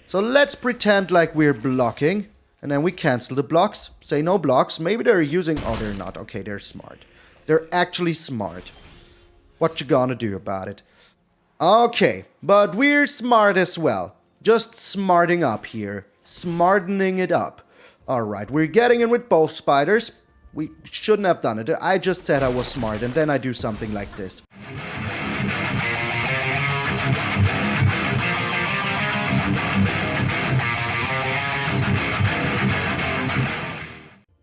So let's pretend like we're blocking. And then we cancel the blocks. Say no blocks. Maybe they're using... Oh, they're not. Okay, they're smart. They're actually smart. What you gonna do about it? Okay, but we're smart as well. Just smarting up here. Smartening it up. Alright, we're getting in with both spiders. We shouldn't have done it. I just said I was smart, and then I do something like this.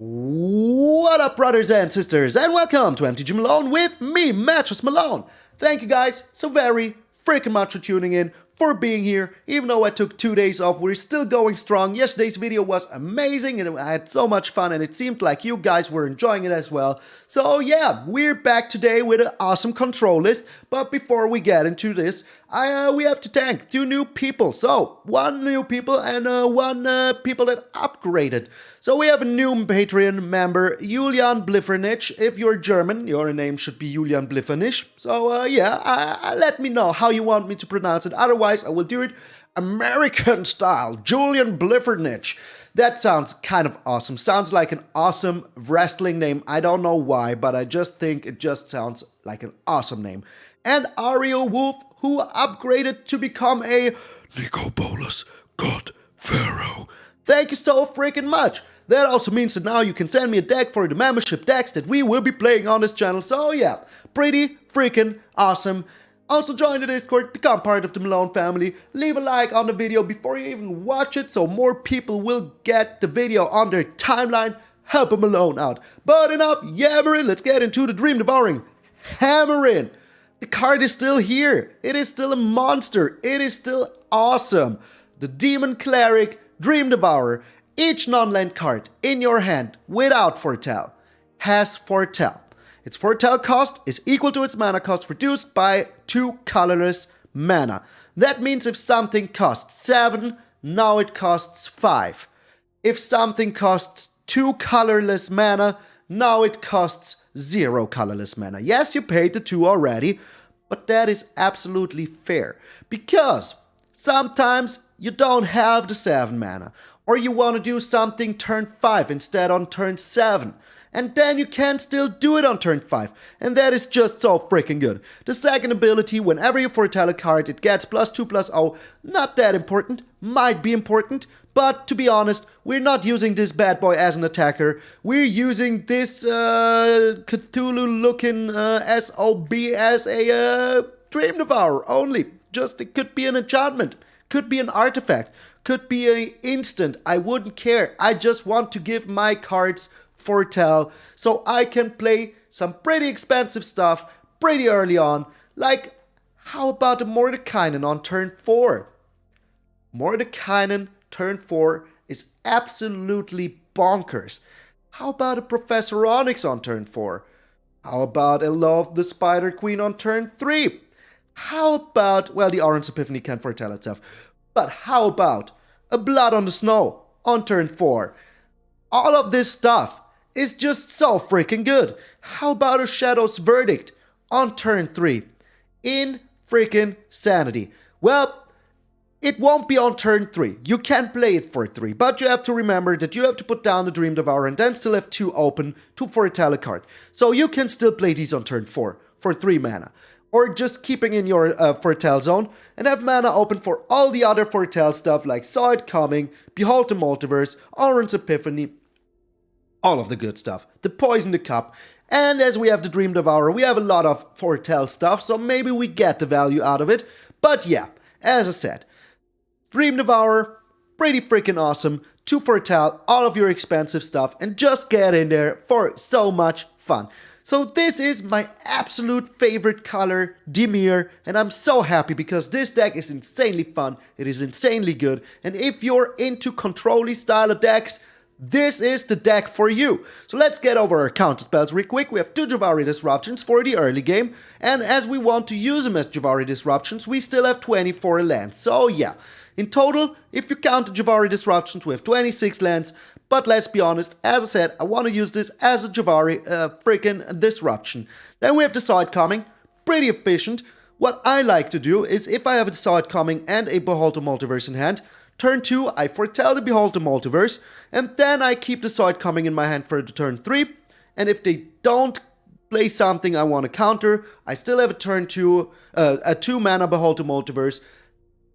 What up, brothers and sisters, and welcome to MTG Malone with me, Mattress Malone. Thank you guys so very freaking much for tuning in, for being here. Even though I took 2 days off, we're still going strong. Yesterday's video was amazing and I had so much fun, and it seemed like you guys were enjoying it as well. So yeah, we're back today with an awesome control list. But before we get into this, we have to thank 2 new people. So 1 new people and 1 people that upgraded. So we have a new Patreon member, Julian Bliffernich. If you're German, your name should be Julian Bliffernich. So yeah, let me know how you want me to pronounce it. Otherwise, I will do it American style, Julian Bliffernich. That sounds kind of awesome. Sounds like an awesome wrestling name. I don't know why, but I just think it just sounds like an awesome name. And Ario Wolf, who upgraded to become a Nicobolus God Pharaoh. Thank you so freaking much. That also means that now you can send me a deck for the membership decks that we will be playing on this channel. So yeah, pretty freaking awesome. Also join the Discord, become part of the Malone family, leave a like on the video before you even watch it so more people will get the video on their timeline. Help a Malone out. But enough yammering, let's get into the Dream Devouring. Hammering. The card is still here. It is still a monster. It is still awesome. The Demon Cleric Dream Devourer. Each non-land card in your hand without foretell has foretell. Its foretell cost is equal to its mana cost reduced by 2 colorless mana. That means if something costs 7, now it costs 5. If something costs 2 colorless mana, now it costs 0 colorless mana. Yes, you paid the 2 already, but that is absolutely fair. Because sometimes you don't have the 7 mana. Or you want to do something turn 5 instead on turn 7. And then you can still do it on turn 5. And that is just so freaking good. The second ability, whenever you foretell a card, it gets +2/+0. Not that important. Might be important. But to be honest, we're not using this bad boy as an attacker. We're using this Cthulhu-looking SOB as a Dream Devourer only. Just, it could be an enchantment. Could be an artifact. Could be an instant. I wouldn't care. I just want to give my cards foretell so I can play some pretty expensive stuff pretty early on. Like, how about the Mordenkainen on turn 4? Mordenkainen turn 4 is absolutely bonkers. How about a Professor Onyx on turn 4? How about a Lolth the Spider Queen on turn 3? How about, well, the Orange Epiphany can foretell itself. But how about a Blood on the Snow on turn 4? All of this stuff is just so freaking good. How about a Shadow's Verdict on turn 3? In freaking sanity. Well, it won't be on turn 3. You can play it for 3, but you have to remember that you have to put down the Dream Devourer and then still have 2 open to foretell a card. So you can still play these on turn 4 for 3 mana. Or just keeping in your foretell zone and have mana open for all the other foretell stuff like Saw It Coming, Behold the Multiverse, Alrund's Epiphany, all of the good stuff. The Poison the Cup. And as we have the Dream Devourer, we have a lot of foretell stuff, so maybe we get the value out of it. But yeah, as I said, Dream Devourer, pretty freaking awesome to foretell all of your expensive stuff and just get in there for so much fun. So this is my absolute favorite color, Dimir, and I'm so happy because this deck is insanely fun, it is insanely good, and if you're into control-y style of decks, this is the deck for you. So let's get over our counter spells real quick. We have 2 Jwari Disruptions for the early game, and as we want to use them as Jwari Disruptions, we still have 24 lands. So yeah, in total, if you count the Jwari Disruptions, we have 26 lands. But let's be honest, as I said, I want to use this as a Jwari freaking Disruption. Then we have the Saw It Coming, pretty efficient. What I like to do is, if I have a Saw It Coming and a Behold the Multiverse in hand, turn 2, I foretell the Behold the Multiverse, and then I keep the Saw It Coming in my hand for the turn 3, and if they don't play something I want to counter, I still have a turn 2, a 2 mana Behold the Multiverse,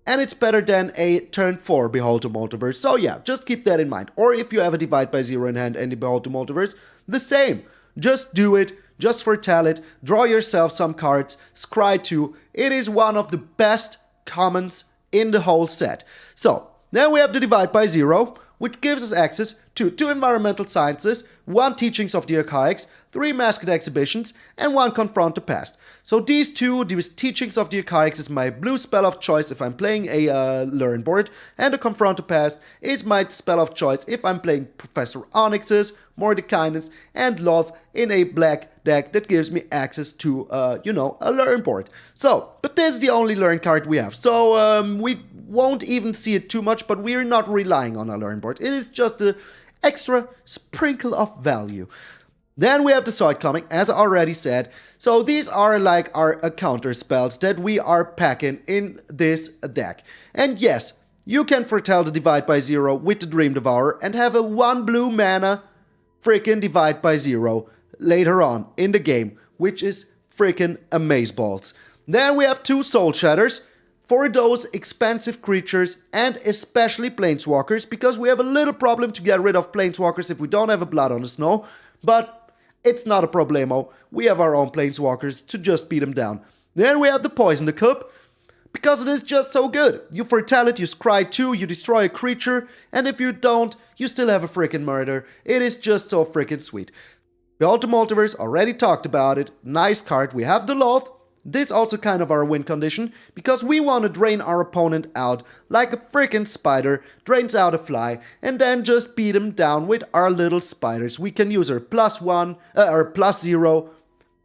and it's better than a turn 4 Behold the Multiverse. So yeah, just keep that in mind. Or if you have a Divide by Zero in hand and the Behold the Multiverse, the same. Just do it, just foretell it, draw yourself some cards, scry 2. It is one of the best commons in the whole set. So, then we have the Divide by Zero, which gives us access to 2 Environmental Sciences, 1 Teachings of the Archaics, 3 Masked Exhibitions, and 1 Confront the Past. So these Teachings of the Archaics is my blue spell of choice if I'm playing a Learn board, and the Confront the Past is my spell of choice if I'm playing Professor Onyx's, Mordenkainen's, and Lolth in a black deck that gives me access to, a Learn board. So, but this is the only Learn card we have. So, we won't even see it too much, but we're not relying on a Learn board. It is just an extra sprinkle of value. Then we have the Saw It Coming, as I already said. So these are like our counter spells that we are packing in this deck. And yes, you can foretell the Divide by Zero with the Dream Devourer and have a 1 blue mana freaking Divide by Zero later on in the game, which is freaking amazeballs. Then we have 2 Soul Shatters for those expensive creatures and especially Planeswalkers, because we have a little problem to get rid of Planeswalkers if we don't have a Blood on the Snow, but it's not a problemo. We have our own Planeswalkers to just beat them down. Then we have the Poison the Cup, because it is just so good. You foretell it, you scry 2, you destroy a creature, and if you don't, you still have a freaking murder. It is just so freaking sweet. Behold the Multiverse, already talked about it. Nice card. We have the Lolth. This also kind of our win condition, because we want to drain our opponent out like a freaking spider drains out a fly, and then just beat him down with our little spiders. We can use our +1, or +0,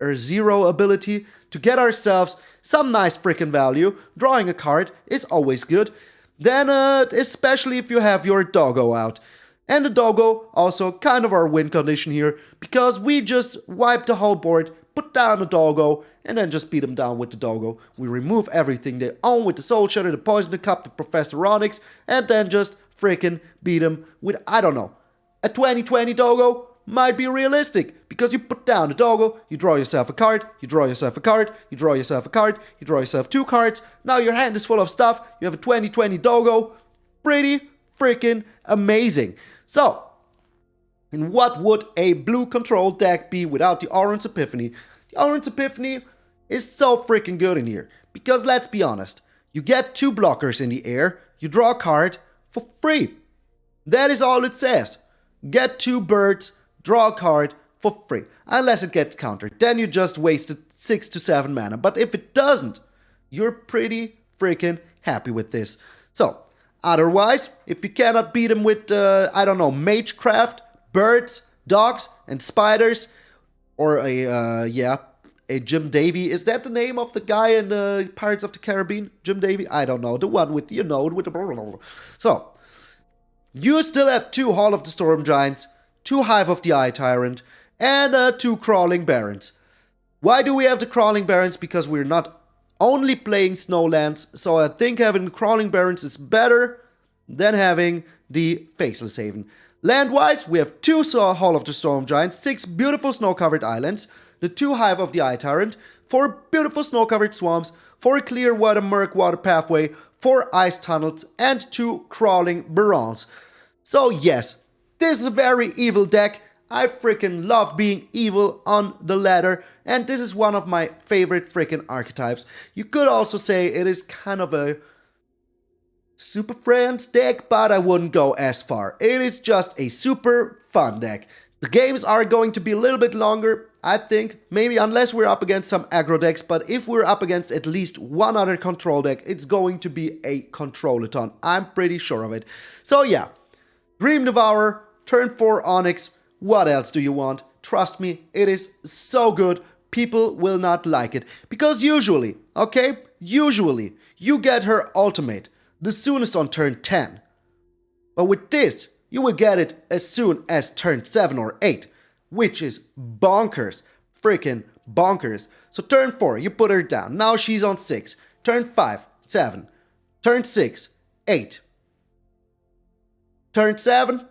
or 0 ability to get ourselves some nice freaking value. Drawing a card is always good. Then, especially if you have your doggo out. And the doggo, also kind of our win condition here, because we just wipe the whole board, put down the doggo, and then just beat them down with the doggo. We remove everything they own with the Soul Shatter, the Poison the Cup, the Professor Onyx, and then just freaking beat them with, I don't know, a 20/20 doggo might be realistic, because you put down the doggo, you draw yourself a card, you draw yourself a card, you draw yourself a card, you draw yourself 2 cards, now your hand is full of stuff, you have a 20/20 doggo. Pretty freaking amazing. So, and what would a blue control deck be without the Alrund's Epiphany? The Alrund's Epiphany is so freaking good in here. Because let's be honest, you get 2 blockers in the air, you draw a card for free. That is all it says. Get 2 birds, draw a card for free. Unless it gets countered. Then you just wasted 6 to 7 mana. But if it doesn't, you're pretty freaking happy with this. So, otherwise, if you cannot beat them with, Magecraft, birds, dogs, and spiders, or a Jim Davy. Is that the name of the guy in Pirates of the Caribbean? Jim Davy? I don't know. The one with, with the... So, you still have 2 Hall of the Storm Giants, 2 Hive of the Eye Tyrant, and 2 Crawling Barrens. Why do we have the Crawling Barrens? Because we're not only playing Snowlands, so I think having the Crawling Barrens is better than having the Faceless Haven. Land-wise, we have 2 Hall of the Storm Giants, 6 beautiful snow-covered islands, the 2 Hive of the Eye Tyrant, 4 beautiful snow-covered swamps, 4 Clearwater Pathway, 4 ice tunnels, and 2 Crawling Barrens. So yes, this is a very evil deck. I freaking love being evil on the ladder, and this is one of my favorite freaking archetypes. You could also say it is kind of a Super Friends deck, but I wouldn't go as far. It is just a super fun deck. The games are going to be a little bit longer, I think, maybe unless we're up against some aggro decks, but if we're up against at least one other control deck, it's going to be a control-a-ton. I'm pretty sure of it. So yeah, Dream Devourer, turn 4 Onyx, what else do you want? Trust me, it is so good, people will not like it. Because usually, you get her ultimate the soonest on turn 10. But with this, you will get it as soon as turn 7 or 8, which is bonkers, freaking bonkers. So turn 4, you put her down. Now she's on 6. Turn 5, 7. Turn 6, 8. Turn 7,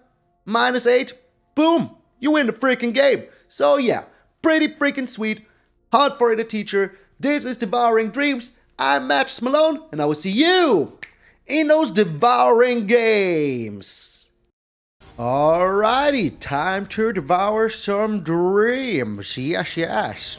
-8. Boom! You win the freaking game. So yeah, pretty freaking sweet. Hard for the teacher. This is Devouring Dreams. I'm MTG Malone, and I will see you in those Devouring Games. Alrighty, time to devour some dreams. Yes.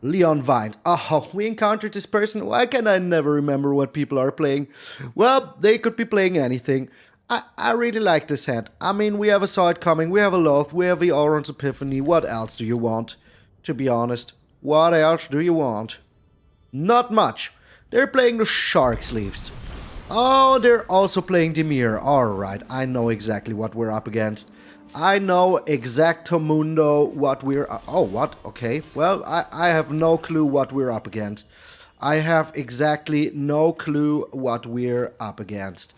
Leon Vines. Oh, we encountered this person. Why can I never remember what people are playing? Well, they could be playing anything. I really like this hand. I mean, we have a side coming, we have a Lolth, we have the Alrund's Epiphany. What else do you want? To be honest, what else do you want? Not much. They're playing the Shark Sleeves. Oh, they're also playing Dimir. Alright, I know exactly what we're up against. I know exactamundo what we're... Oh, what? Okay. Well, I have no clue what we're up against. I have exactly no clue what we're up against.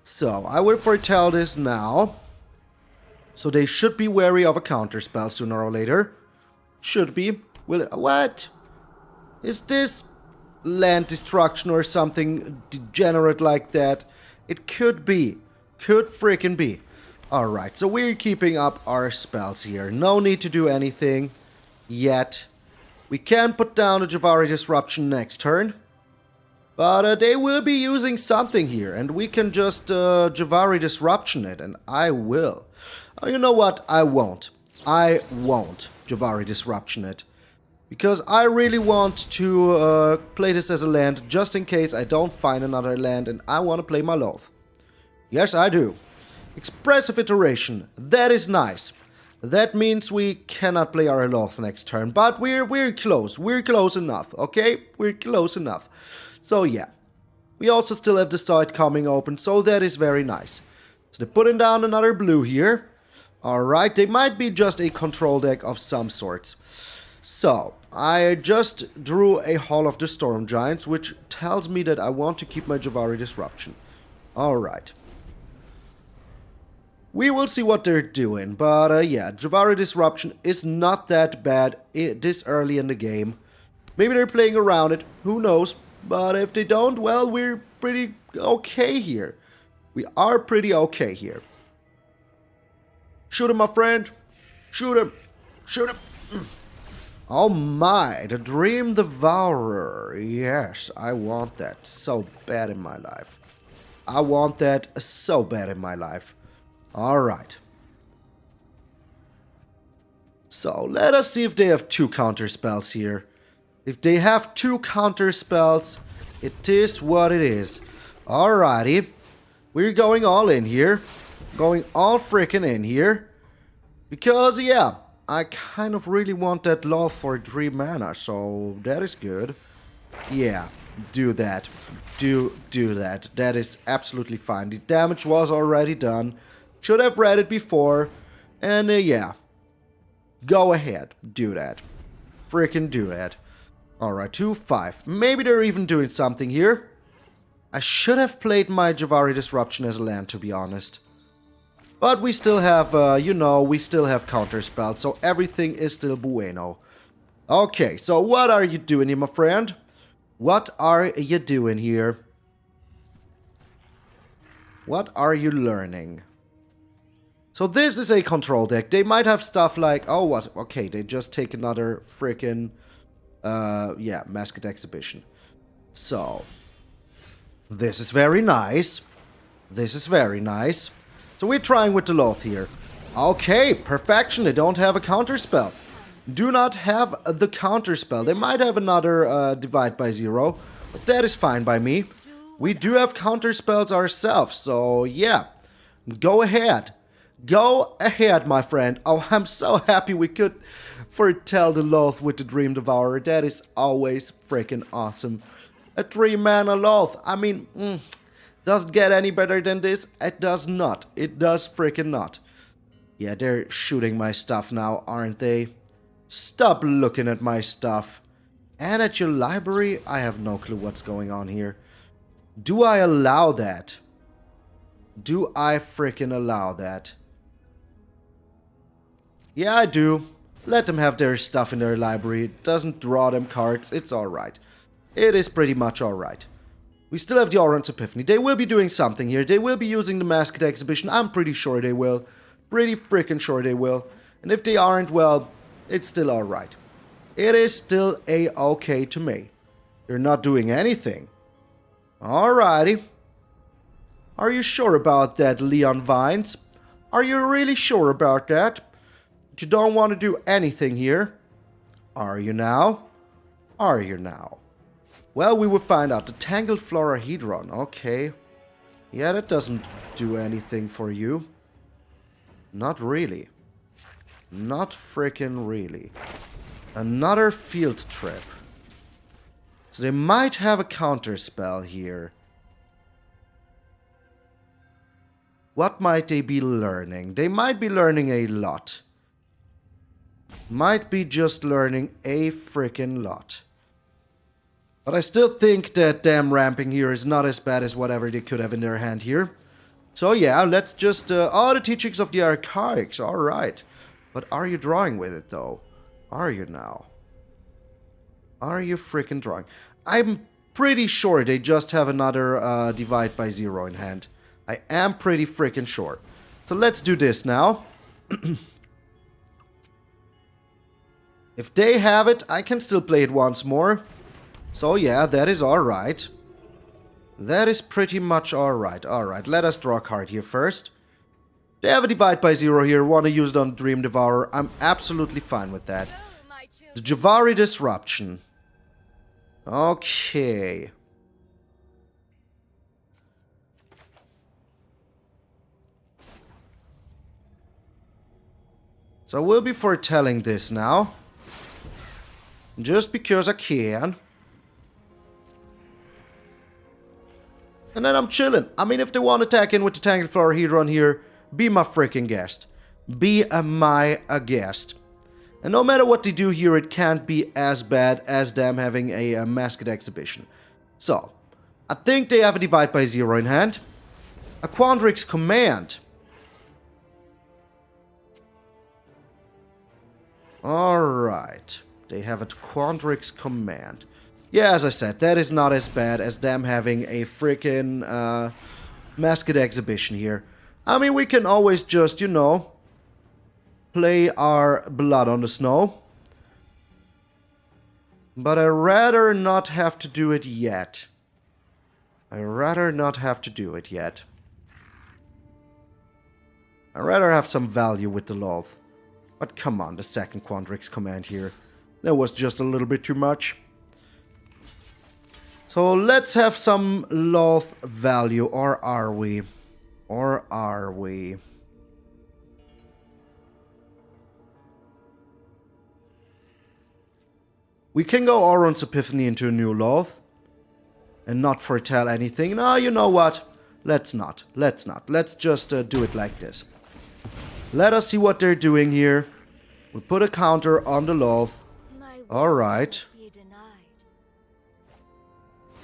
So, I will foretell this now. So they should be wary of a counterspell sooner or later. Should be. Will it, what? Is this land destruction or something degenerate like that? It could be. Could freaking be. Alright, so we're keeping up our spells here. No need to do anything yet. We can put down a Jwari Disruption next turn. But they will be using something here, and we can just Jwari Disruption it, and I will. Oh, you know what? I won't. I won't Jwari Disruption it. Because I really want to play this as a land, just in case I don't find another land, and I want to play my Lolth. Yes, I do. Expressive Iteration. That is nice. That means we cannot play our Lolth next turn, but we're close. We're close enough, okay? We're close enough. So yeah, we also still have the side coming open, so that is very nice. So they're putting down another blue here. Alright, they might be just a control deck of some sorts. So, I just drew a Hall of the Storm Giants, which tells me that I want to keep my Jwari Disruption. Alright. We will see what they're doing, but yeah, Jwari Disruption is not that bad this early in the game. Maybe they're playing around it, who knows? But if they don't, well, we're pretty okay here. We are pretty okay here. Shoot him, my friend. Shoot him. Shoot him. Oh my, the Dream Devourer. Yes, I want that so bad in my life. I want that so bad in my life. Alright. So, let us see if they have 2 counter spells here. If they have 2 counter spells, it is what it is. Alrighty. We're going all in here. Going all freaking in here. Because, yeah, I kind of really want that Lolth for 3 mana, so that is good. Yeah, do that. Do that. That is absolutely fine. The damage was already done. Should have read it before. And, yeah. Go ahead. Do that. Freaking do that. Alright, 2-5. Maybe they're even doing something here. I should have played my Jwari Disruption as a land, to be honest. But we still have, you know, we still have counterspells, so everything is still bueno. Okay, so what are you doing here, my friend? What are you doing here? What are you learning? So this is a control deck. They might have stuff like, oh, what? Okay, they just take another freaking... yeah, Masked Exhibition. So, this is very nice. This is very nice. So we're trying with the Lolth here. Okay, perfection. They don't have a counterspell. Do not have the counterspell. They might have another Divide by Zero, but that is fine by me. We do have counterspells ourselves, so yeah. Go ahead. Go ahead, my friend. Oh, I'm so happy we could foretell the Lolth with the Dream Devourer. That is always freaking awesome. A 3-mana Lolth. I mean, does it get any better than this? It does not. It does freaking not. Yeah, they're shooting my stuff now, aren't they? Stop looking at my stuff. And at your library? I have no clue what's going on here. Do I allow that? Do I freaking allow that? Yeah, I do. Let them have their stuff in their library. It doesn't draw them cards. It's alright. It is pretty much alright. We still have the Alrund's Epiphany. They will be doing something here. They will be using the Masked Exhibition. I'm pretty sure they will. Pretty freaking sure they will. And if they aren't, well, it's still alright. It is still a-okay to me. They're not doing anything. Alrighty. Are you sure about that, Leon Vines? Are you really sure about that? You don't want to do anything here? Are you now? Are you now? Well, we will find out. The Tangled Florahedron. Okay. Yeah, that doesn't do anything for you. Not really. Not freaking really. Another field trip. So they might have a counter spell here. What might they be learning? They might be learning a lot. Might be just learning a freaking lot. But I still think that damn ramping here is not as bad as whatever they could have in their hand here. So yeah, let's just... the teachings of the Archaics, alright. But are you drawing with it though? Are you now? Are you freaking drawing? I'm pretty sure they just have another Divide by Zero in hand. I am pretty freaking sure. So let's do this now. If they have it, I can still play it once more. So yeah, that is alright. That is pretty much alright. Alright, let us draw a card here first. They have a Divide by Zero here, want to use it on Dream Devourer. I'm absolutely fine with that. The Jwari Disruption. Okay. So I will be foretelling this now. Just because I can. And then I'm chilling. I mean, if they want to attack in with the Tangled Florahedron here, be my freaking guest. Be my guest. And no matter what they do here, it can't be as bad as them having a Masked Exhibition. So, I think they have a Divide by Zero in hand. A Quandrix Command. Alright. They have a Quandrix Command. Yeah, as I said, that is not as bad as them having a freaking Masked Exhibition here. I mean, we can always just, you know, play our Blood on the Snow. But I'd rather not have to do it yet. I'd rather not have to do it yet. I'd rather have some value with the Lolth. But come on, the second Quandrix Command here. That was just a little bit too much. So let's have some Lolth value, or are we? Or are we? We can go Alrund's Epiphany into a new Lolth. And not foretell anything. No, you know what? Let's not. Let's not. Let's just do it like this. Let us see what they're doing here. We put a counter on the Lolth. Alright.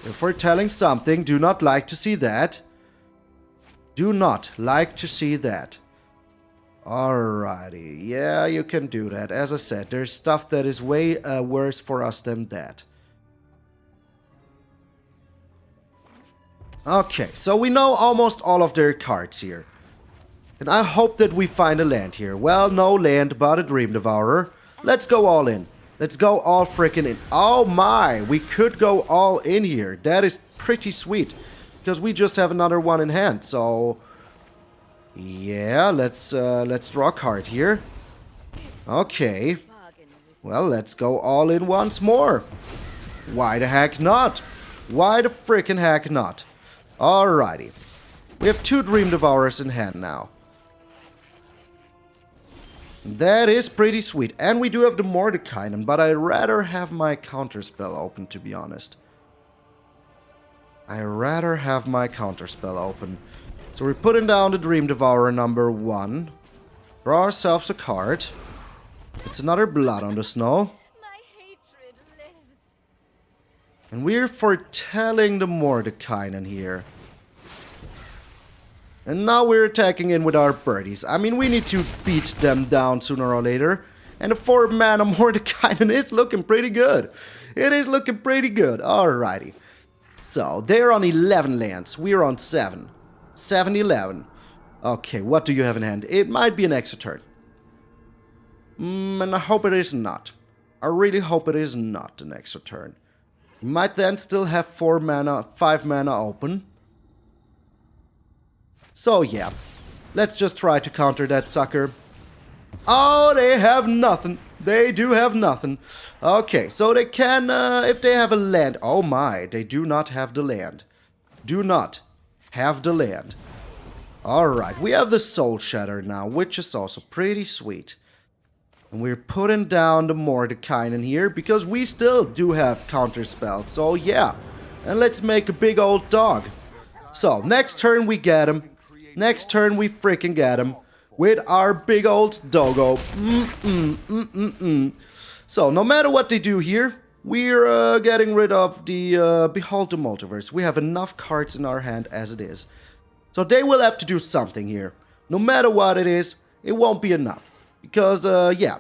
They're foretelling something. Do not like to see that. Do not like to see that. Alrighty. Yeah, you can do that. As I said, there's stuff that is way worse for us than that. Okay, so we know almost all of their cards here. And I hope that we find a land here. Well, no land, but a Dream Devourer. Let's go all in. Let's go all freaking in. Oh my, we could go all in here. That is pretty sweet. Because we just have another one in hand, so... yeah, let's draw a card here. Okay. Well, let's go all in once more. Why the heck not? Why the freaking heck not? Alrighty. We have 2 Dream Devourers in hand now. That is pretty sweet. And we do have the Mordenkainen, but I'd rather have my counterspell open, to be honest. I'd rather have my counterspell open. So we're putting down the Dream Devourer number 1. Draw ourselves a card. It's another Blood on the Snow. My hatred lives. And we're foretelling the Mordenkainen here. And now we're attacking in with our birdies. I mean, we need to beat them down sooner or later. And the 4-mana Mordenkainen is looking pretty good. It is looking pretty good. Alrighty. So, they're on 11 lands. We're on 7. 7-11. Okay, what do you have in hand? It might be an extra turn. And I hope it is not. I really hope it is not an extra turn. You might then still have 4 mana, 5 mana open. So yeah, let's just try to counter that sucker. Oh, they have nothing. They do have nothing. Okay, so they can, if they have a land. Oh my, they do not have the land. Do not have the land. Alright, we have the Soul Shatter now, which is also pretty sweet. And we're putting down the Mordenkainen here, because we still do have counter spells. So yeah, and let's make a big old dog. So, next turn we get him. Next turn we freaking get him. With our big old doggo. So, no matter what they do here, we're getting rid of the Behold the Multiverse. We have enough cards in our hand as it is. So they will have to do something here. No matter what it is, it won't be enough. Because, yeah,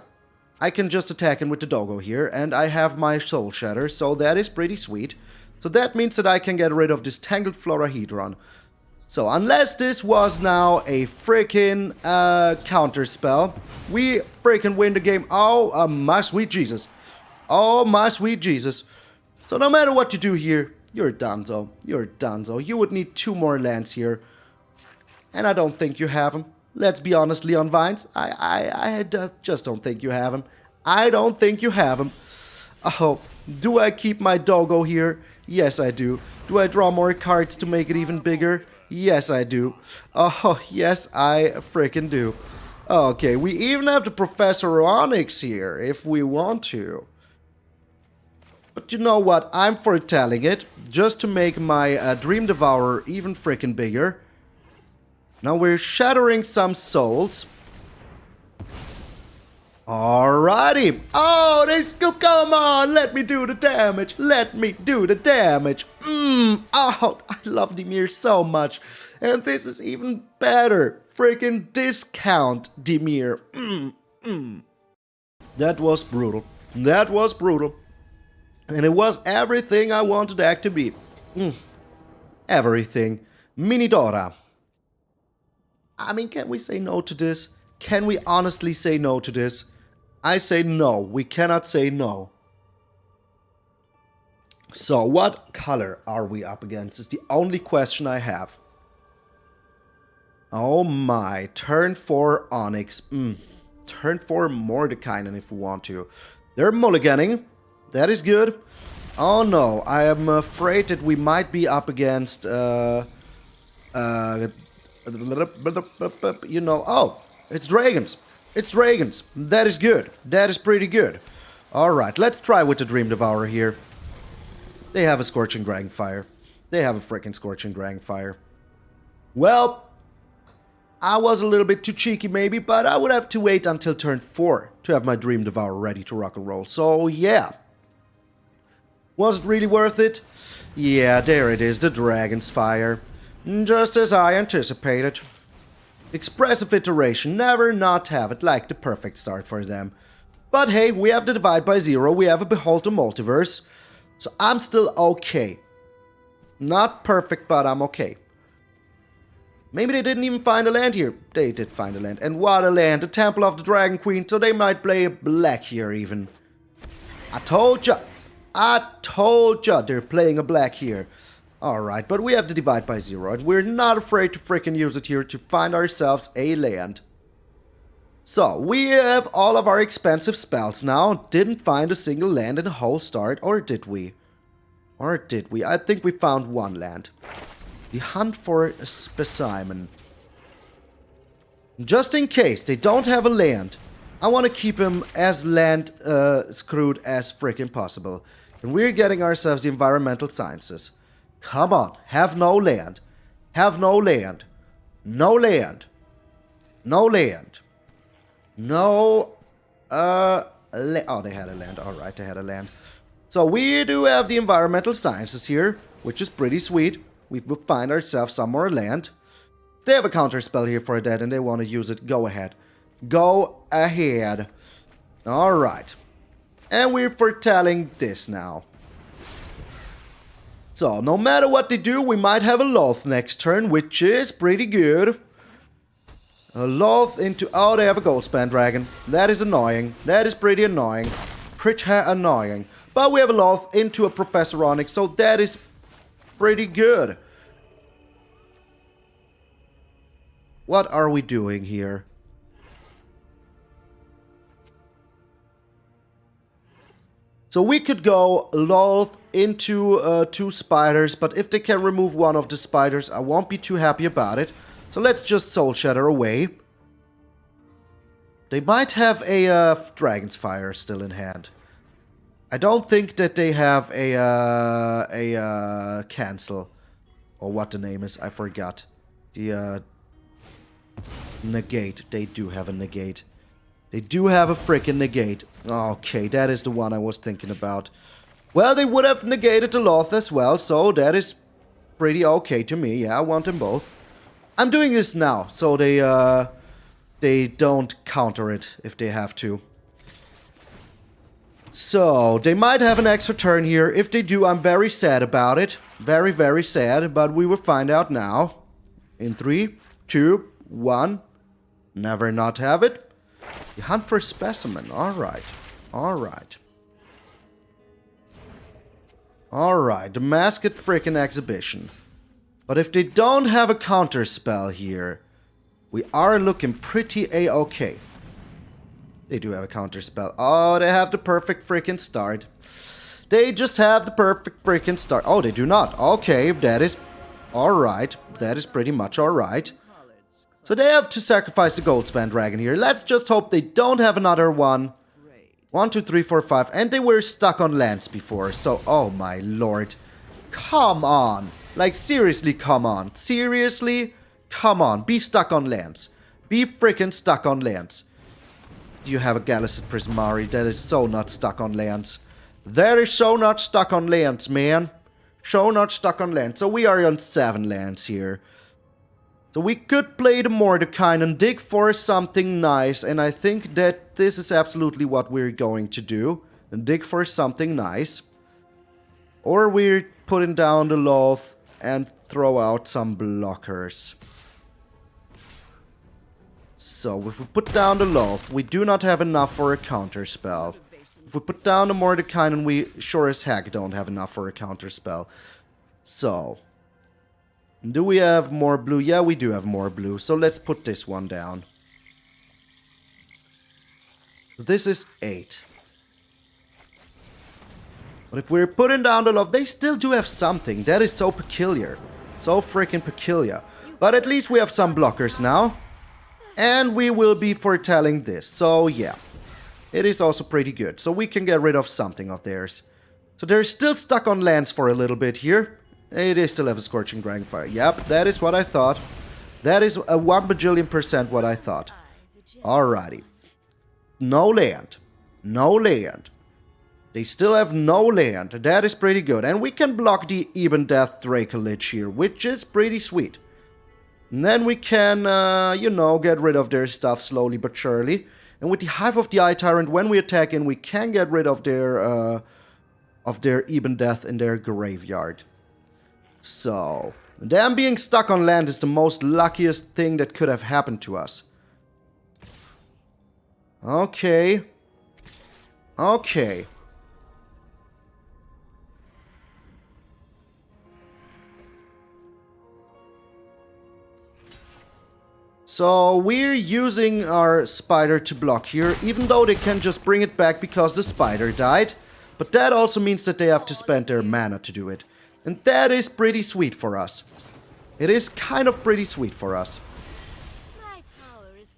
I can just attack him with the doggo here, and I have my Soul Shatter, so that is pretty sweet. So that means that I can get rid of this Tangled Florahedron. So, unless this was now a freaking counter spell, we freaking win the game. Oh, my sweet Jesus. Oh, my sweet Jesus. So, no matter what you do here, you're donezo. You're donezo. You would need 2 more lands here. And I don't think you have them. Let's be honest, Leon Vines. I just don't think you have him. I don't think you have him. Oh, do I keep my doggo here? Yes, I do. Do I draw more cards to make it even bigger? Yes, I do. Oh, yes, I freaking do. Okay, we even have the Professor Onyx here, if we want to. But you know what? I'm foretelling it, just to make my Dream Devourer even freaking bigger. Now we're shattering some souls. Alrighty. Oh, they scoop. Come on. Let me do the damage. Let me do the damage. Oh, I love Dimir so much. And this is even better. Freaking discount Dimir. That was brutal. That was brutal. And it was everything I wanted that to be. Everything. Minidora. I mean, can we say no to this? Can we honestly say no to this? I say no. We cannot say no. So, what color are we up against? Is the only question I have. Oh my. Turn 4 Onyx. Turn 4 Mordenkainen if we want to. They're mulliganing. That is good. Oh no. I am afraid that we might be up against... you know, oh, it's dragons. It's dragons. That is good. That is pretty good. Alright, let's try with the Dream Devourer here. They have a Scorching Dragonfire. They have a freaking Scorching Dragonfire. Well, I was a little bit too cheeky maybe, but I would have to wait until turn 4 to have my Dream Devourer ready to rock and roll. So, yeah. Was it really worth it? Yeah, there it is, the Dragon's Fire. Just as I anticipated. Expressive iteration, never not have it, like the perfect start for them. But hey, we have the Divide by Zero, we have a Behold the Multiverse. So I'm still okay. Not perfect, but I'm okay. Maybe they didn't even find a land here. They did find a land. And what a land, the Temple of the Dragon Queen, so they might play a black here even. I told ya they're playing a black here. Alright, but we have the Divide by Zero, and we're not afraid to freaking use it here to find ourselves a land. So, we have all of our expensive spells now. Didn't find a single land in the whole start, or did we? Or did we? I think we found one land. The Hunt for a Specimen. Just in case they don't have a land, I want to keep him as land screwed as freaking possible. And we're getting ourselves the Environmental Sciences. Come on, have no land. Have no land. No land. No land. No, oh, they had a land. Alright, they had a land. So we do have the Environmental Sciences here, which is pretty sweet. We will find ourselves some more land. They have a counter spell here for that and they want to use it. Go ahead. Go ahead. Alright. And we're foretelling this now. So, no matter what they do, we might have a Lolth next turn, which is pretty good. A Lolth into... Oh, they have a Goldspan Dragon. That is annoying. That is pretty annoying. Pretty annoying. But we have a Lolth into a Professor Onyx, so that is pretty good. What are we doing here? So we could go Lolth into 2 spiders, but if they can remove one of the spiders, I won't be too happy about it. So let's just Soul Shatter away. They might have a Dragon's Fire still in hand. I don't think that they have a cancel. Or what the name is, I forgot. The negate. They do have a negate. They do have a freaking negate. Okay, that is the one I was thinking about. Well, they would have negated the Lolth as well, so that is pretty okay to me. Yeah, I want them both. I'm doing this now, so they don't counter it if they have to. So, they might have an extra turn here. If they do, I'm very sad about it. Very, very sad, but we will find out now. In 3, 2, 1. Never not have it. You hunt for a specimen. Alright. Alright. Alright, the Masked frickin' Exhibition. But if they don't have a counter spell here, we are looking pretty a-okay. They do have a counter spell. Oh, they have the perfect frickin' start. They just have the perfect frickin' start. Oh, they do not. Okay, that is alright. That is pretty much alright. So they have to sacrifice the Goldspan Dragon here. Let's just hope they don't have another one. 1, 2, 3, 4, 5. And they were stuck on lands before. So, oh my lord. Come on. Like, seriously, come on. Seriously? Come on. Be stuck on lands. Be freaking stuck on lands. You have a Gallicid Prismari. That is so not stuck on lands. That is so not stuck on lands, man. So not stuck on lands. So we are on 7 lands here. So we could play the Mordenkainen and dig for something nice, and I think that this is absolutely what we're going to do. And dig for something nice. Or we're putting down the Lolth and throw out some blockers. So if we put down the Lolth, we do not have enough for a counter spell. If we put down the Mordenkainen, we sure as heck don't have enough for a counter spell. So... do we have more blue? Yeah, we do have more blue. So let's put this one down. This is 8. But if we're putting down the Lolth, they still do have something. That is so peculiar. So freaking peculiar. But at least we have some blockers now. And we will be foretelling this. So yeah. It is also pretty good. So we can get rid of something of theirs. So they're still stuck on lands for a little bit here. They still have a Scorching Dragonfire. Yep, that is what I thought. That is a 1 bajillion% what I thought. Alrighty. No land. No land. They still have no land. That is pretty good. And we can block the Even Death Dracolich here, which is pretty sweet. And then we can, you know, get rid of their stuff slowly but surely. And with the Hive of the Eye Tyrant, when we attack in, we can get rid of their Even Death in their graveyard. So, them being stuck on land is the most luckiest thing that could have happened to us. Okay. Okay. So, we're using our spider to block here, even though they can just bring it back because the spider died. But that also means that they have to spend their mana to do it. And that is pretty sweet for us. It is kind of pretty sweet for us.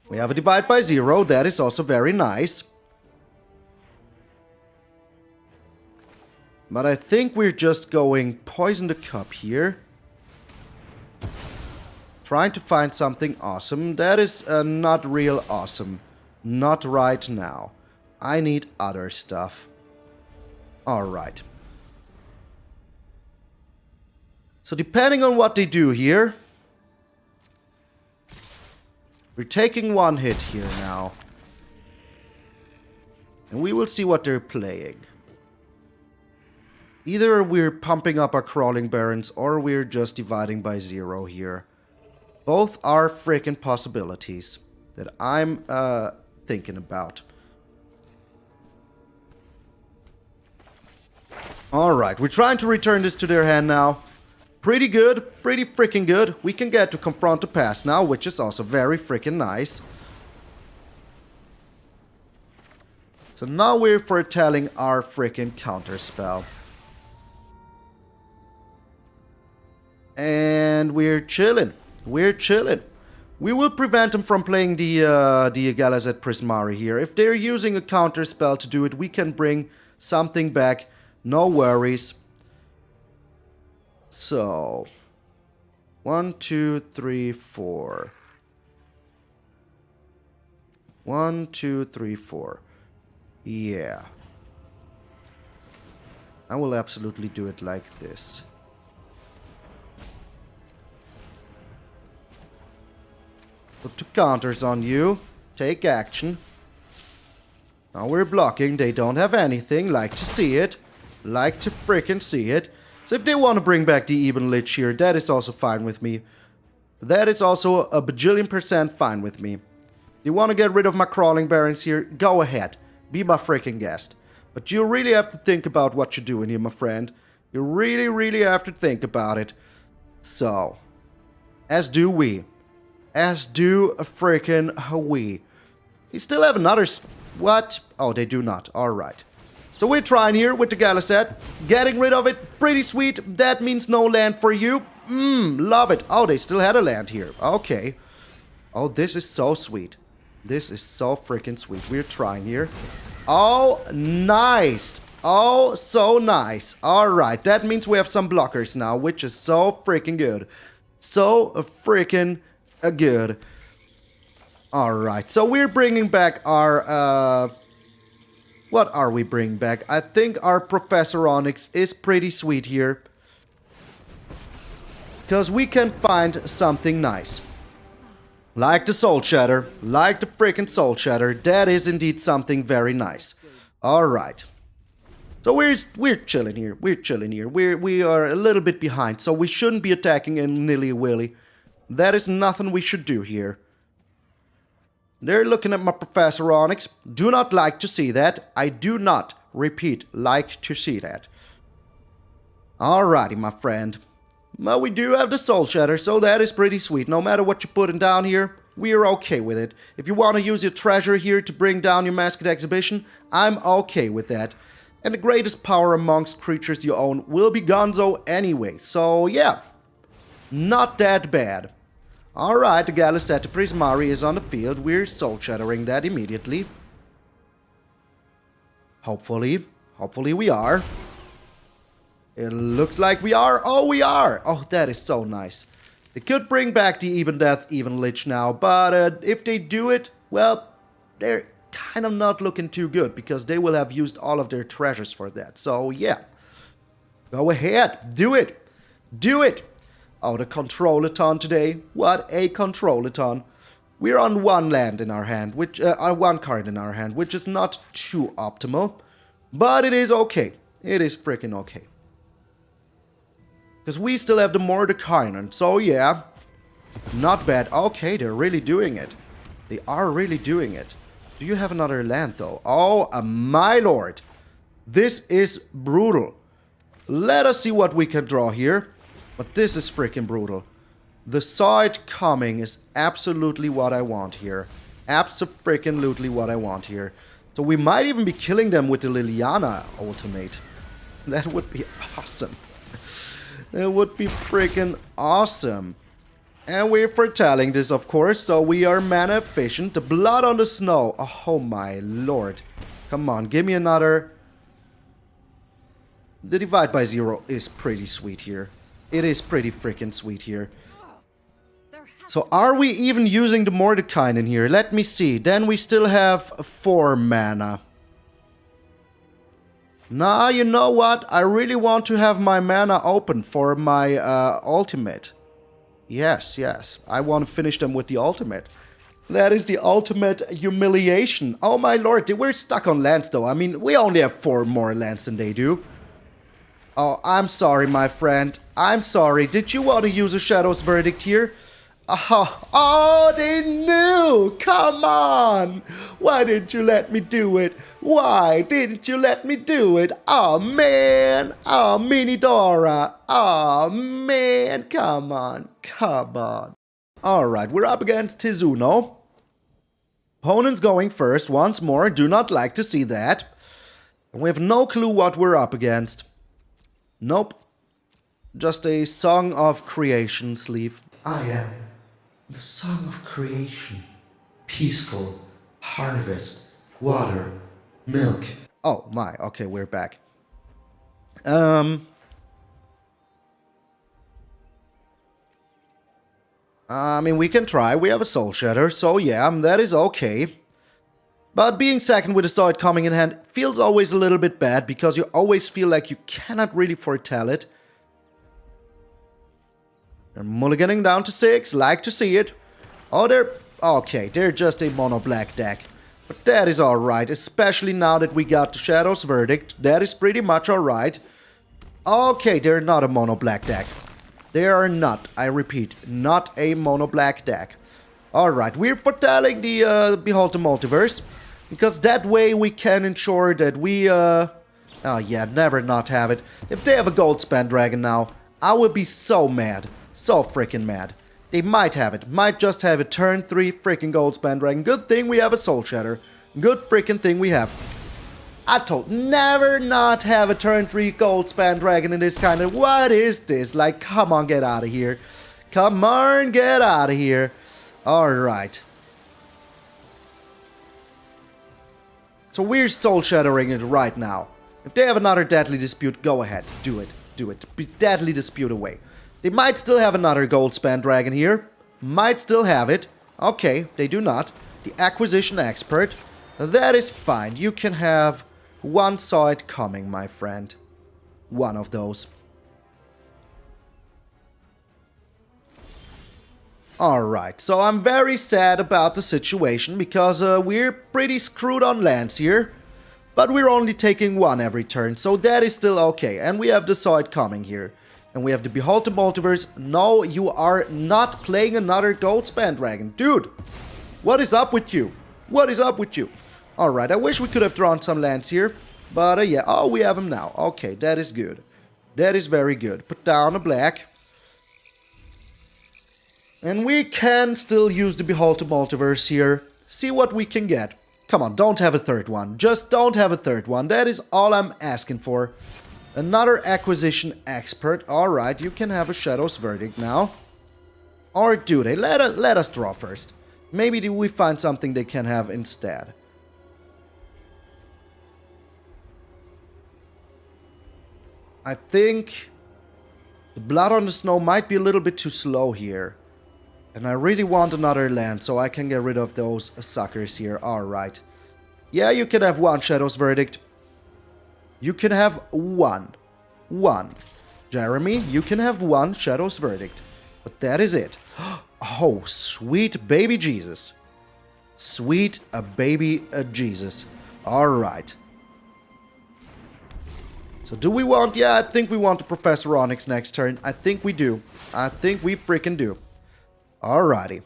We have a Divide by 0. That is also very nice. But I think we're just going Poison the Cup here. Trying to find something awesome. That is not real awesome. Not right now. I need other stuff. Alright. So depending on what they do here, we're taking 1 hit here now. And we will see what they're playing. Either we're pumping up our Crawling Barrens or we're just dividing by 0 here. Both are freaking possibilities that I'm thinking about. Alright, we're trying to return this to their hand now. Pretty good, pretty freaking good. We can get to confront the past now, which is also very freaking nice. So now we're foretelling our freaking counterspell. And we're chilling. We're chilling. We will prevent them from playing the Galazet Prismari here. If they're using a counterspell to do it, we can bring something back. No worries. So, 1, 2, 3, 4. 1, 2, 3, 4. Yeah. I will absolutely do it like this. Put 2 counters on you. Take action. Now we're blocking. They don't have anything. Like to see it. Like to freaking see it. So if they want to bring back the Even Lich here, that is also fine with me. That is also a bajillion% fine with me. You want to get rid of my Crawling Barrens here? Go ahead. Be my freaking guest. But you really have to think about what you're doing here, my friend. You really, really have to think about it. So, as do we. As do a freaking we. You still have another... What? Oh, they do not. Alright. So we're trying here with the Galazet. Getting rid of it. Pretty sweet. That means no land for you. Love it. Oh, they still had a land here. Okay. Oh, this is so sweet. This is so freaking sweet. We're trying here. Oh, nice. Oh, so nice. Alright, that means we have some blockers now, which is so freaking good. So freaking good. Alright, so we're bringing back our, what are we bringing back? I think our Professor Onyx is pretty sweet here. Because we can find something nice. Like the Soul Shatter. Like the freaking Soul Shatter. That is indeed something very nice. Alright. So we're chilling here. We're chilling here. We are a little bit behind. So we shouldn't be attacking in nilly-willy. That is nothing we should do here. They're looking at my Professor Onyx. Do not like to see that. I do not, repeat, like to see that. Alrighty, my friend. Well, we do have the Soul Shatter, so that is pretty sweet. No matter what you're putting down here, we are okay with it. If you want to use your treasure here to bring down your Masked Exhibition, I'm okay with that. And the greatest power amongst creatures you own will be Gonzo anyway, so yeah. Not that bad. Alright, the Galazet Prismari is on the field. We're Soul Shattering that immediately. Hopefully. Hopefully we are. It looks like we are. Oh, we are. Oh, that is so nice. They could bring back the Even Death, Even Lich now, but if they do it, well, they're kind of not looking too good because they will have used all of their treasures for that. So, yeah. Go ahead. Do it. Do it. Oh, the Control-a-thon today. What a Control-a-thon. We're on 1 land in our hand, which 1 card in our hand, which is not too optimal, but it is okay. It is freaking okay. Because we still have the Mordenkainen, so yeah. Not bad. Okay, they're really doing it. They are really doing it. Do you have another land, though? Oh, my lord. This is brutal. Let us see what we can draw here. But this is freaking brutal. The Saw It Coming is absolutely what I want here. Abso-freaking-lutely what I want here. So we might even be killing them with the Liliana ultimate. That would be awesome. That would be freaking awesome. And we're foretelling this, of course, so we are mana efficient. The Blood on the Snow. Oh my lord. Come on, give me another. The Divide by 0 is pretty sweet here. It is pretty freaking sweet here. So are we even using the Mordenkainen here? Let me see. Then we still have 4 mana. Nah, you know what? I really want to have my mana open for my ultimate. Yes, yes. I want to finish them with the ultimate. That is the ultimate humiliation. Oh my lord, we're stuck on lands though. I mean, we only have 4 more lands than they do. Oh, I'm sorry, my friend. I'm sorry. Did you want to use a Shadow's Verdict here? Oh, they knew! Come on! Why didn't you let me do it? Why didn't you let me do it? Oh, man! Oh, Mini Dora! Oh, man! Come on! Come on! Alright, we're up against Tizuno. Opponent's going first once more. Do not like to see that. We have no clue what we're up against. Nope. Just a Song of Creation sleeve. I am the Song of Creation. Peaceful. Harvest. Water. Milk. Oh my, okay, we're back. I mean, we can try. We have a Soul Shatter, so yeah, that is okay. But being second with a Zoid coming in hand feels always a little bit bad, because you always feel like you cannot really foretell it. They're mulliganing down to 6, like to see it. Oh, they're just a mono black deck. But that is alright, especially now that we got the Shadow's Verdict. That is pretty much alright. Okay, they're not a mono black deck. They are not, I repeat, not a mono black deck. Alright, we're foretelling the Behold the Multiverse, because that way we can ensure that we, oh yeah, never not have it. If they have a gold span dragon now, I would be so mad. So freaking mad. They might have it. Might just have a turn 3 freaking gold span dragon. Good thing we have a Soul Shatter. Good freaking thing we have. I told never not have a turn 3 gold span dragon in this kind of... What is this? Like, come on, get out of here. Come on, get out of here. Alright. So we're Soul Shattering it right now. If they have another Deadly Dispute, go ahead. Do it. Do it. Be Deadly Dispute away. They might still have another gold span dragon here. Might still have it. Okay, they do not. The Acquisition Expert. That is fine. You can have one saw it coming, my friend. One of those. Alright, so I'm very sad about the situation, because we're pretty screwed on lands here. But we're only taking 1 every turn, so that is still okay. And we have the saw it coming here. And we have the Behold the Multiverse. No, you are not playing another gold span dragon. Dude, what is up with you? What is up with you? Alright, I wish we could have drawn some lands here. But yeah, oh, we have them now. Okay, that is good. That is very good. Put down a black. And we can still use the Behold the Multiverse here. See what we can get. Come on, don't have a third one. Just don't have a third one. That is all I'm asking for. Another Acquisition Expert. Alright, you can have a Shadow's Verdict now. Or do they? Let us draw first. Maybe we find something they can have instead. I think the Blood on the Snow might be a little bit too slow here. And I really want another land, so I can get rid of those suckers here. Alright. Yeah, you can have one Shadow's Verdict. You can have one. Jeremy, you can have one Shadow's Verdict. But that is it. Oh, sweet baby Jesus. Sweet baby Jesus. Alright. So do we want... Yeah, I think we want the Professor Onyx next turn. I think we do. I think we freaking do. Alrighty.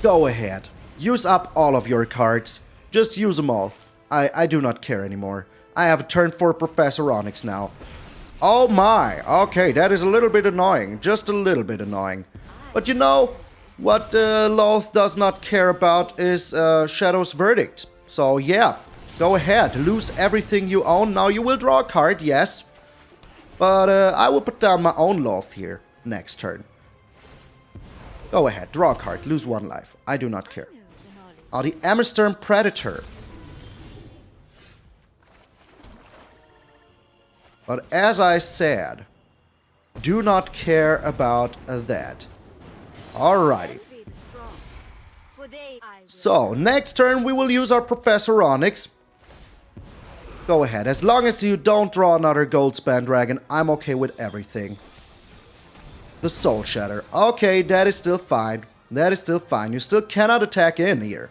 Go ahead. Use up all of your cards. Just use them all. I do not care anymore. I have a turn for Professor Onyx now. Oh my. Okay, that is a little bit annoying. Just a little bit annoying. But you know, what Lolth does not care about is Shadow's Verdict. So yeah, go ahead. Lose everything you own. Now you will draw a card, yes. But I will put down my own Lolth here next turn. Go ahead, draw a card, lose 1 life. I do not care. Oh, the Ammersturm Predator. But as I said, do not care about that. Alrighty. So, next turn we will use our Professor Onyx. Go ahead, as long as you don't draw another gold span dragon, I'm okay with everything. the Soul Shatter. Okay, that is still fine. That is still fine. You still cannot attack in here.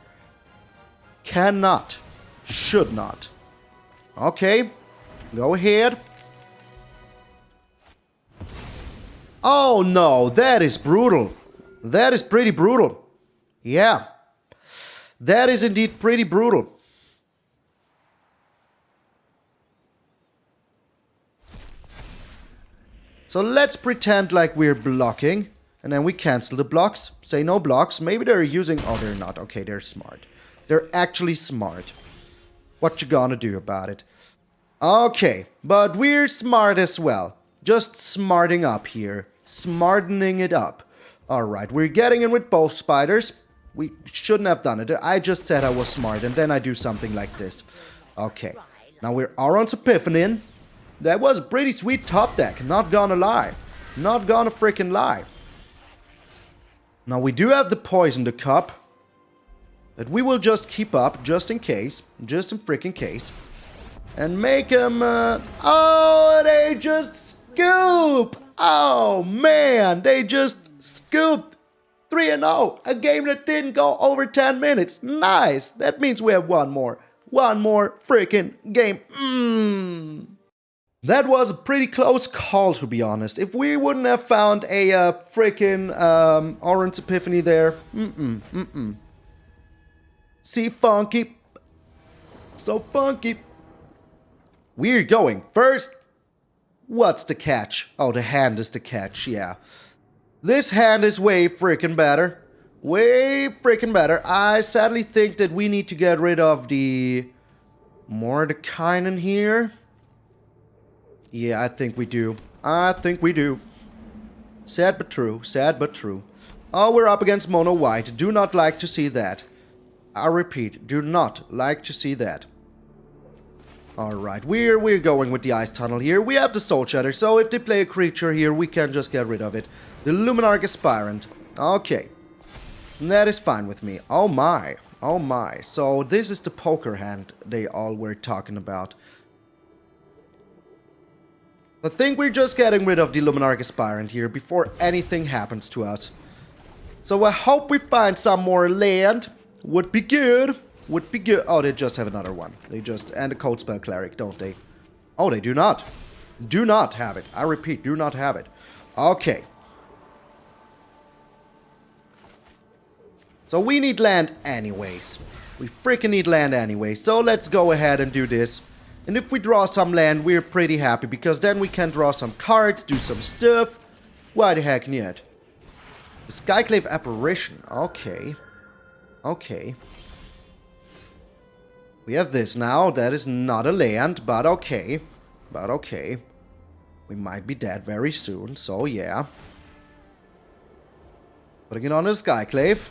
Cannot. Should not. Okay. Go ahead. Oh no, that is brutal. That is pretty brutal. Yeah. That is indeed pretty brutal. So let's pretend like we're blocking. And then we cancel the blocks. Say no blocks. Maybe they're using... Oh, they're not. Okay, they're smart. They're actually smart. What you gonna do about it? Okay, but we're smart as well. Just smarting up here. Smartening it up. Alright, we're getting in with both spiders. We shouldn't have done it. I just said I was smart, and then I do something like this. Okay, now we're Alrund's Epiphany. That was a pretty sweet top deck, not gonna lie. Not gonna freaking lie. Now we do have the Poison the Cup. That we will just keep up, just in case. Just in freaking case. And make them, oh, they just scoop! Oh, man, they just scooped 3-0. A game that didn't go over 10 minutes. Nice! That means we have one more. One more freaking game. That was a pretty close call, to be honest. If we wouldn't have found a freaking Orange Epiphany there. See, funky. So funky. We're going first. What's the catch? Oh, the hand is the catch, yeah. This hand is way freaking better. Way freaking better. I sadly think that we need to get rid of the Mordenkainen here. Yeah, I think we do. I think we do. Sad but true. Sad but true. Oh, we're up against Mono White. Do not like to see that. I repeat, do not like to see that. Alright, we're going with the Ice Tunnel here. We have the Soul Shatter, so if they play a creature here, we can just get rid of it. The Luminarch Aspirant. Okay. That is fine with me. Oh my. Oh my. So this is the poker hand they all were talking about. I think we're just getting rid of the Luminarch Aspirant here before anything happens to us. So I hope we find some more land. Would be good. Would be good. Oh, they just have another one. They just... And a Code Spell Cleric, don't they? Oh, they do not. Do not have it. I repeat, do not have it. Okay. So we need land anyways. We freaking need land anyway. So let's go ahead and do this. And if we draw some land, we're pretty happy, because then we can draw some cards, do some stuff. Why the heck not? The Skyclave Apparition. Okay. Okay. We have this now. That is not a land, but okay. But okay. We might be dead very soon, so yeah. Putting it on the Skyclave.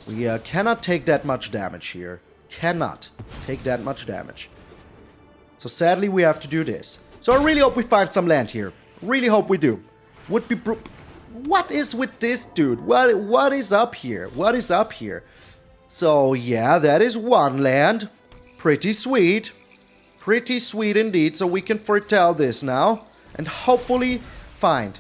We cannot take that much damage here. Cannot take that much damage. So sadly, we have to do this. So I really hope we find some land here. Really hope we do. Would be what is with this dude? What is up here? What is up here? So yeah, that is one land. Pretty sweet. Pretty sweet indeed. So we can foretell this now. And hopefully find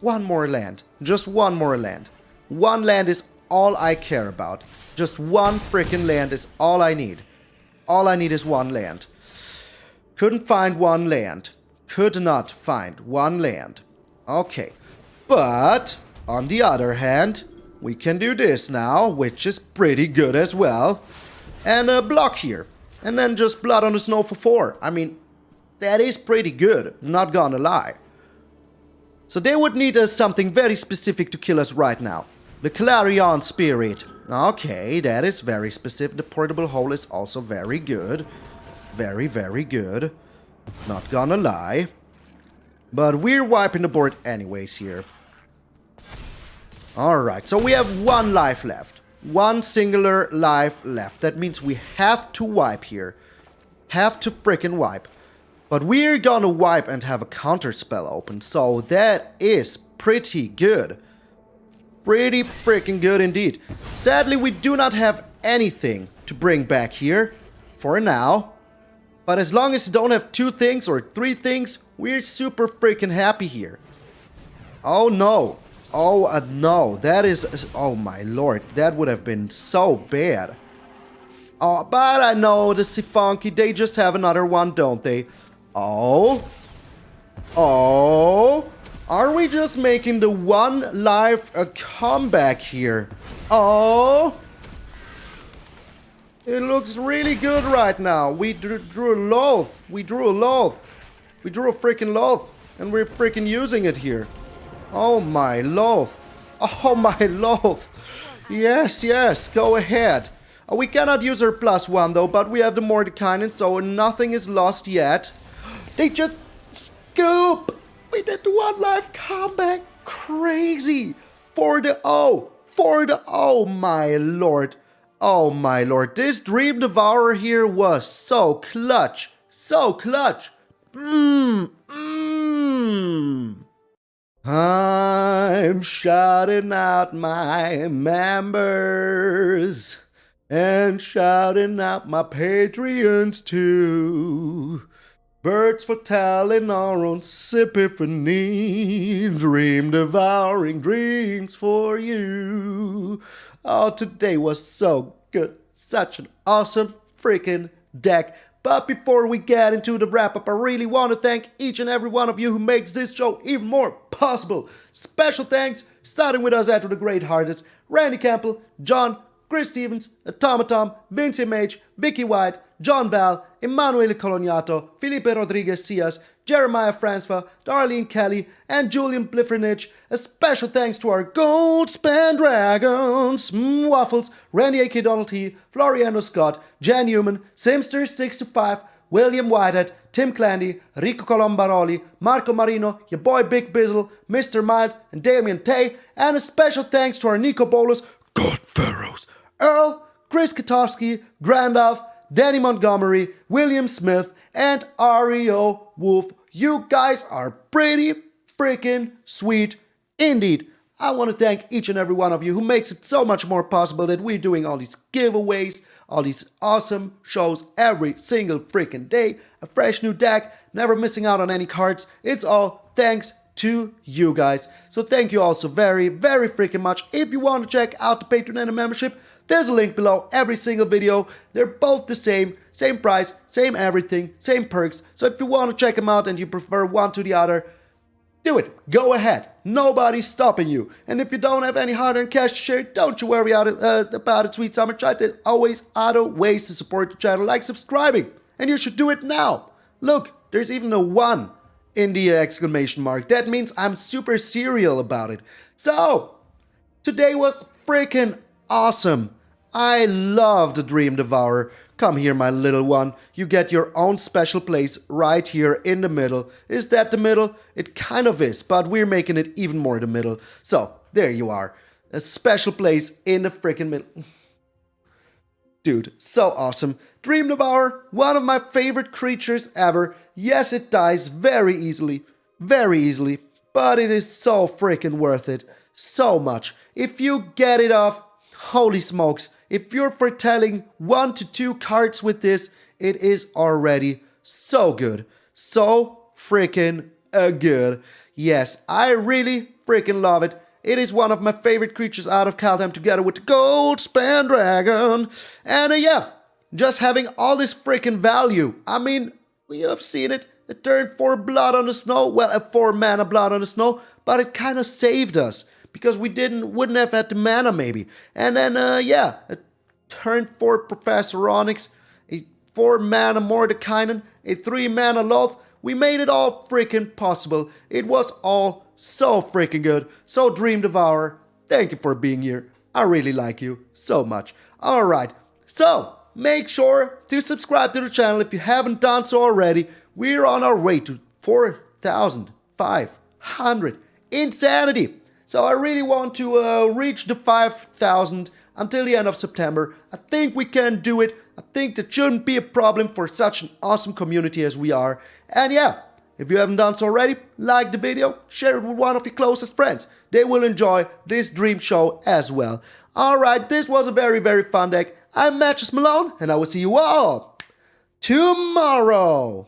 one more land. Just one more land. One land is all I care about. Just one freaking land is all I need. All I need is one land. Couldn't find one land. Could not find one land. Okay. But, on the other hand, we can do this now, which is pretty good as well. And a block here. And then just Blood on the Snow for 4. I mean, that is pretty good, not gonna lie. So they would need something very specific to kill us right now. The Clarion Spirit. Okay, that is very specific. The Portable Hole is also very good. Very, very good. Not gonna lie. But we're wiping the board anyways here. Alright, so we have one life left. One singular life left. That means we have to wipe here. Have to freaking wipe. But we're gonna wipe and have a counter spell open. So that is pretty good. Pretty freaking good indeed. Sadly, we do not have anything to bring back here. For now. But as long as you don't have 2 things or 3 things, we're super freaking happy here. Oh no. Oh no. That is... Oh my lord. That would have been so bad. Oh, but I know the Sifonki, they just have another one, don't they? Oh. Oh. Are we just making the one life a comeback here? Oh. It looks really good right now. We drew a Lolth. We drew a Lolth. We drew a freaking Lolth. And we're freaking using it here. Oh my Lolth. Oh my Lolth. Yes, yes, go ahead. We cannot use her +1 though, but we have the Mordenkainen, so nothing is lost yet. They just scoop! We did the one life comeback. Crazy! For the O! For the O, my lord! Oh my lord, this Dream Devourer here was so clutch! So clutch! I'm shouting out my members and shouting out my Patreons too. Birds for telling our own Epiphany, Dream Devouring Dreams for you. Oh, today was so good. Such an awesome freaking deck. But before we get into the wrap-up, I really want to thank each and every one of you who makes this show even more possible. Special thanks, starting with us at the great hearteds, Randy Campbell, John, Chris Stevens, Automatom, Vince Mage, Vicky White, John Val, Emanuele Colognato, Felipe Rodriguez Cias, Jeremiah Francois, Darlene Kelly, and Julian Bliffernich. A special thanks to our Gold Span Dragons, Waffles, Randy A.K. Donald T, Floriano Scott, Jan Newman, Simster625, William Whitehead, Tim Clandy, Rico Colombaroli, Marco Marino, your boy Big Bizzle, Mr. Mild, and Damien Tay. And a special thanks to our Nico Bolas, God Pharaohs, Earl, Chris Katowski, Grandalf, Danny Montgomery, William Smith, and Ario Wolf. You guys are pretty freaking sweet indeed. I want to thank each and every one of you who makes it so much more possible that we're doing all these giveaways, all these awesome shows every single freaking day. A fresh new deck, never missing out on any cards. It's all thanks to you guys. So thank you all so very, very freaking much. If you want to check out the Patreon and the membership, there's a link below every single video. They're both the same price, same everything, same perks. So if you want to check them out and you prefer one to the other, do it. Go ahead. Nobody's stopping you. And if you don't have any hard-earned cash to share, don't you worry about it, sweet summer child. There's always other ways to support the channel, like subscribing. And you should do it now. Look, there's even a 1 in the exclamation mark. That means I'm super serial about it. So, today was freaking awesome. I love the Dream Devourer. Come here, my little one. You get your own special place right here in the middle. Is that the middle? It kind of is, but we're making it even more the middle. So, there you are. A special place in the freaking middle. Dude, so awesome. Dream Devourer, one of my favorite creatures ever. Yes, it dies very easily, but it is so freaking worth it. So much. If you get it off, holy smokes. If you're foretelling 1 to 2 cards with this, it is already so good. So freaking good. Yes, I really freaking love it. It is one of my favorite creatures out of Kaldheim together with the Gold Span Dragon. And yeah, just having all this freaking value. I mean, we have seen it. It turned 4 blood on the snow. Well, 4 mana blood on the snow. But it kind of saved us. Because we wouldn't have had the mana maybe. And then, yeah, it turned 4 Professor Onyx, a 4 mana Mordenkainen, a 3 mana Lolth. We made it all freaking possible. It was all so freaking good. So Dream Devourer, thank you for being here. I really like you so much. Alright, so make sure to subscribe to the channel if you haven't done so already. We're on our way to 4,500. Insanity! So I really want to reach the 5,000 until the end of September. I think we can do it. I think that shouldn't be a problem for such an awesome community as we are. And yeah, if you haven't done so already, like the video, share it with one of your closest friends. They will enjoy this dream show as well. Alright, this was a very, very fun deck. I'm MTG Malone, and I will see you all tomorrow.